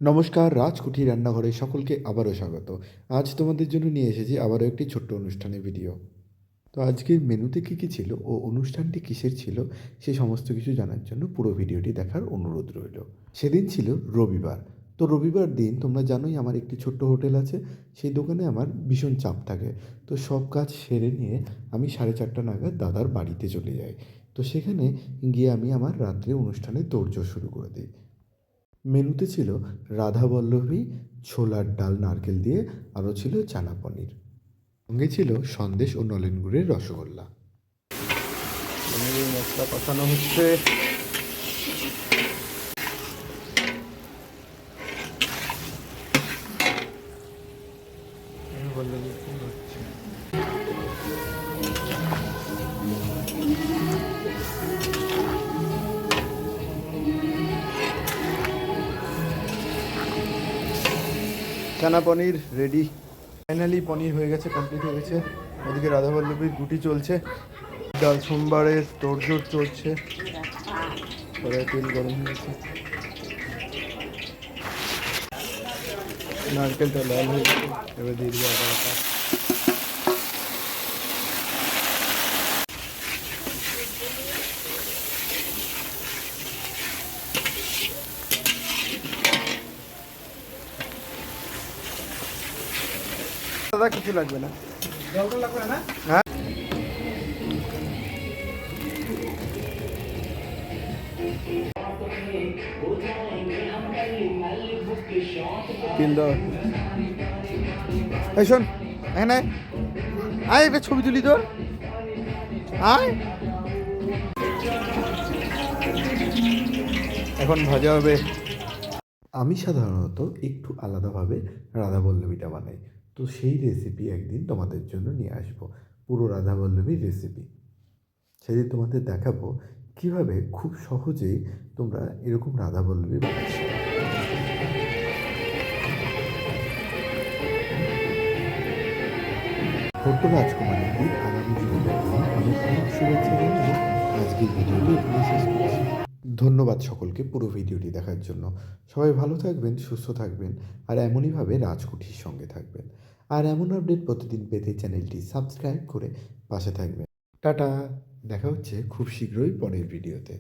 নমস্কার, রাজকুঠি রান্নাঘরে সকলকে আবারও স্বাগত। আজ তোমাদের জন্য নিয়ে এসেছি আবারও একটি ছোট্ট অনুষ্ঠানের ভিডিও। তো আজকের মেনুতে কী কী ছিল ও অনুষ্ঠানটি কিসের ছিল সে সমস্ত কিছু জানার জন্য পুরো ভিডিওটি দেখার অনুরোধ রইল। সেদিন ছিল রবিবার। তো রবিবার দিন তোমরা জানোই আমার একটি ছোট্ট হোটেল আছে, সেই দোকানে আমার ভীষণ চাপ থাকে। তো সব কাজ সেরে নিয়ে আমি 4:30 নাগাদ দাদার বাড়িতে চলে যাই। তো সেখানে গিয়ে আমি আমার রাত্রে অনুষ্ঠানের তোড়জোড় শুরু করে দিই। মেনুতে ছিল রাধাবল্লভী, ছোলার ডাল নারকেল দিয়ে, আরও ছিল চানা পনির। সঙ্গে ছিল সন্দেশ ও নলেন গুড়ের রসগোল্লা। পনিরের মশলা কষানো হচ্ছে। চানা পনির রেডি। ফাইনালি পনির হয়ে গেছে, কমপ্লিট হয়ে গেছে। ওদিকে রাধাবল্লভীর রুটি চলছে, ডাল সোমবারের তোড়জোড় চলছে। কড়াইয়ে তেল গরম হয়ে গেছে, নারকেলটা লাল হয়ে গেছে, এবার দিয়ে দেবো আদা বাটা। দাদা কিছু লাগবে না, জল লাগবে না। হ্যাঁ, তিন দাও। এই শোন, এখানে আয়, একটা ছবি তুলি তোর। আয়, এখন ভাজা হবে। আমি সাধারণত একটু আলাদাভাবে রাধাবল্লভীটা বানাই, তো সেই রেসিপি একদিন তোমাদের জন্য নিয়ে আসবো, পুরো রাধাবল্লভীর রেসিপি। সেদিন তোমাদের দেখাবো কিভাবে খুব সহজেই তোমরা এরকম রাধাবল্লভী বানাচ্ছ। ছোট্ট রাজকুমারীকে আগামী জীবনের জন্য অনেক অনেক শুভেচ্ছা জানিয়ে আজকের ভিডিওটি এখানে শেষ করছি। ধন্যবাদ সকলকে পুরো ভিডিওটি দেখার জন্য। সবাই ভালো থাকবেন, সুস্থ থাকবেন, আর এমনইভাবে রাজকুঠির সঙ্গে থাকবেন। আর এমন আপডেট প্রতিদিন পেতে চ্যানেলটি সাবস্ক্রাইব করে পাশে থাকবেন। টাটা, দেখা হচ্ছে খুব শীঘ্রই পরের ভিডিওতে।